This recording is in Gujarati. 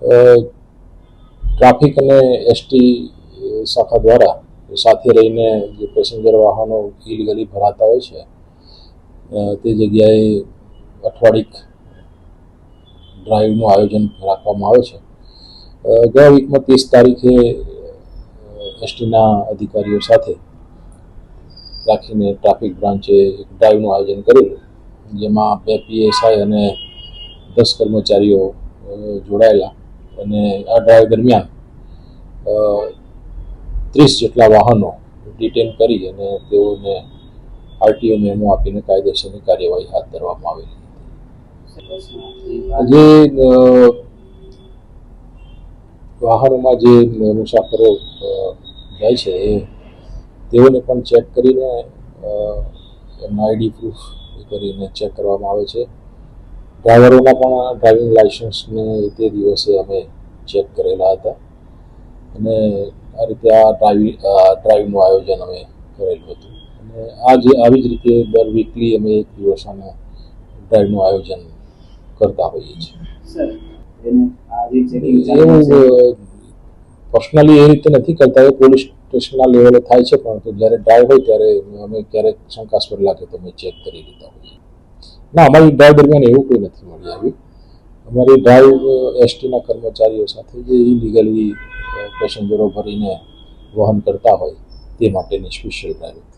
ટ્રાફિક અને એસટી શાખા દ્વારા સાથે રહીને જે પેસેન્જર વાહનો ઇલીગલી ભરાતા હોય છે તે જગ્યાએ અઠવાડિક ડ્રાઈવનું આયોજન રાખવામાં આવે છે. ગયા વીકમાં 30 તારીખે એસટીના અધિકારીઓ સાથે રાખીને ટ્રાફિક બ્રાન્ચે એક ડ્રાઈવનું આયોજન કરેલું, જેમાં 2 PSI અને 10 કર્મચારીઓ જોડાયેલા. અને આ ડ્રાઈવ દરમિયાન 30 જેટલા વાહનો ડિટેન કરી અને તેઓને RTO મેમો આપીને કાયદેસરની કાર્યવાહી હાથ ધરવામાં આવેલી. જે વાહનોમાં જે મુસાફરો જાય છે તેઓને પણ ચેક કરીને એમના ID પ્રૂફ કરીને ચેક કરવામાં આવે છે. ડ્રાઈવરોના પણ ડ્રાઇવિંગ લાઇસન્સને તે દિવસે અમે ચેક કરેલા હતા અને આ રીતે આ ડ્રાઈવનું આયોજન અમે કરેલું હતું. અને આવી જ રીતે દર વીકલી અમે એક દિવસ આના ડ્રાઈવનું આયોજન કરતા હોઈએ છીએ. એવું પર્સનલી એ રીતે નથી કરતા, એ પોલીસ સ્ટેશનના લેવલે થાય છે, પરંતુ જ્યારે ડ્રાઈવ હોય ત્યારે અમે ક્યારેક શંકાસ્પદ લાગે તો અમે ચેક કરી લેતા હોઈએ. ના, અમારી ડ્રાઈવ દરમિયાન એવું કોઈ નથી મળી આવ્યું. અમારી ડ્રાઈવ એસટીના કર્મચારીઓ સાથે જે ઇલીગલી પેસેન્જરો ભરીને વહન કરતા હોય તે માટેની સ્પેશિયલ ડ્રાઈવ.